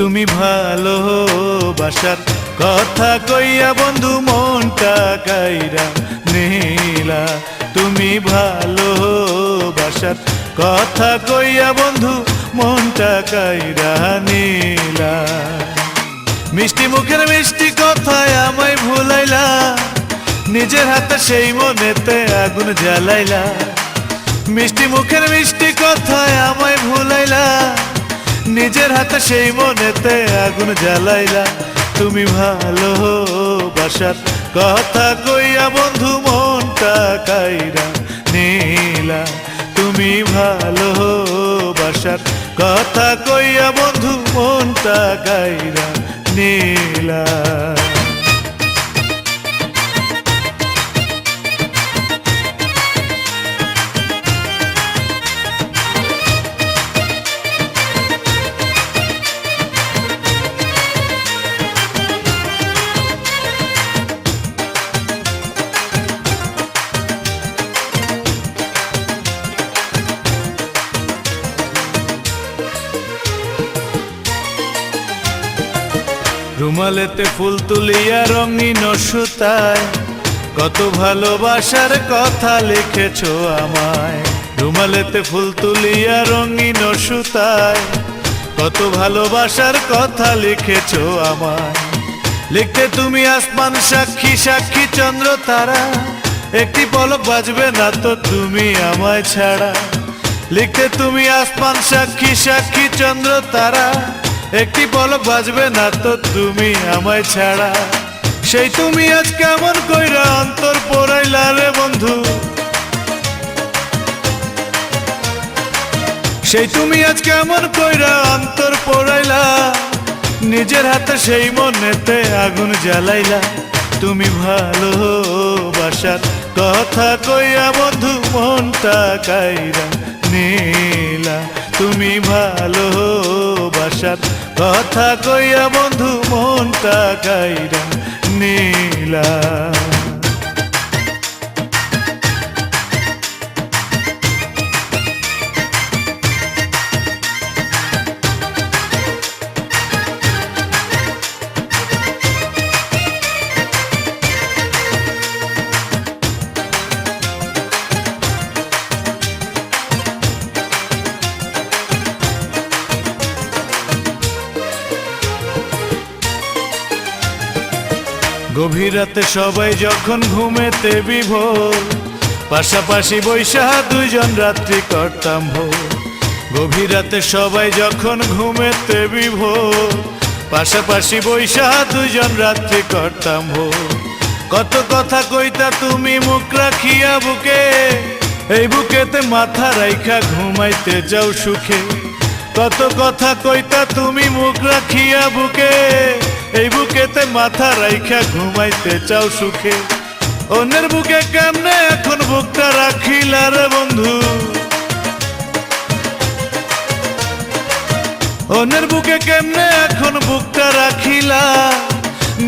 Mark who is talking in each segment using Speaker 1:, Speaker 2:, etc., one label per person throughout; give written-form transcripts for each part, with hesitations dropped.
Speaker 1: তুমি ভালোবাসার কথা কইয়া বন্ধু মনটা কাইরা নিলা। তুমি ভালোবাসার কথা কইয়া বন্ধু মনটা কাইরা নিলা। মিষ্টি মুখের মিষ্টি কথায় আমায় ভুলাইলা, নিজের হাতে সেই মনেতে আগুন জ্বালাইলা। মিষ্টি মুখের মিষ্টি কথায় আমায় ভুলাইলা, নিজের হাতে সেই মনেতে আগুন জ্বালাইলা। তুমি ভালোবাসার কথা কইয়া বন্ধু মনটা কাইরা নিলা। তুমি ভালোবাসার কথা কইয়া বন্ধু মনটা কাইরা নিলা। রুমালেতে ফুল তুলিয়া রঙিন সুতায় কত ভালোবাসার কথা লিখেছো আমায়। রুমালেতে ফুল তুলিয়া রঙিন সুতায় কত ভালোবাসার কথা লিখেছো আমায়। লিখতে তুমি আসমান সাক্ষী, সাক্ষী চন্দ্র তারা, একটি পলক বাজবে না তো তুমি আমায় ছাড়া। লিখতে তুমি আসমান সাক্ষী, সাক্ষী চন্দ্র তারা, একটি পলক বাজবে না তো তুমি আমায় ছাড়া। সেই তুমি আজ কেমন কইরা অন্তর পোড়াইলা রে বন্ধু। সেই তুমি আজ কেমন কইরা অন্তর পোড়াইলা, নিজের হাতে সেই মনেতে আগুন জ্বালাইলা। তুমি ভালোবাসার কথা কইয়া বন্ধু মনটা কাইরা নিলা। তুমি ভালোবাসার কথা কইয়া বন্ধু মনটা কাইরা নিলা। গভীর রাতে সবাই যখন ঘুমেতে বিভোর, পাশাপাশি বৈশা দুইজন রাত্রি করতাম ভোর। গভীর রাতে সবাই যখন ঘুমেতে বিভোর, পাশাপাশি বৈশা দুইজন রাত্রি করতাম ভোর। কত কথা কইতা তুমি মুখ রাখিয়া বুকে, এই বুকেতে মাথা রাইখা ঘুমাইতে যাও সুখে। কত কথা কইতা তুমি মুখ রাখিয়া বুকে, এই বুকেতে মাথা রাইখা ঘুমাইতে চাও সুখে। অন্যের বুকে কেমনে এখন বুকটা রাখিলা রে বন্ধু। অন্যের বুকে কেমনে এখন বুকটা রাখিলা,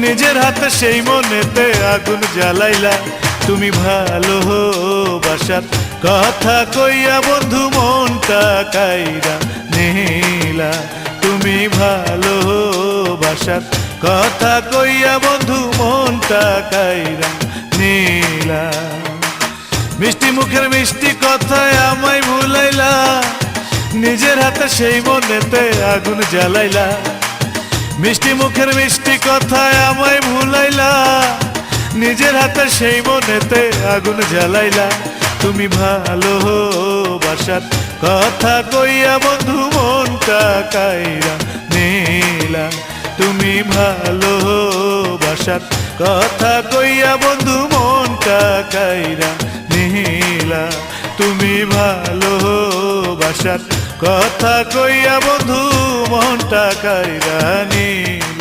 Speaker 1: নিজের হাতে সেই মনেতে আগুন জ্বালাইলা। তুমি ভালোবাসার কথা কইয়া বন্ধু মনটা কাইরা নিলা। তুমি ভালোবাসার কথা কইয়া বন্ধু মনটা কাইরা নিলা। মিষ্টি মুখের মিষ্টি কথায় আমায় ভুলাইলা, নিজের হাতে সেই মনেতে আগুন জ্বালাইলা। মিষ্টি মুখের মিষ্টি কথায় আমায় ভুলাইলা, নিজের হাতে সেই মনেতে আগুন জ্বালাইলা। তুমি ভালোবাসার কথা কইয়া বন্ধু মনটা কাইরা নিলা। তুমি ভালোবাসার কথা কইয়া বন্ধু মনটা কাইরা নিলা। তুমি ভালোবাসার কথা কইয়া বন্ধু মনটা কাইরা নিলা।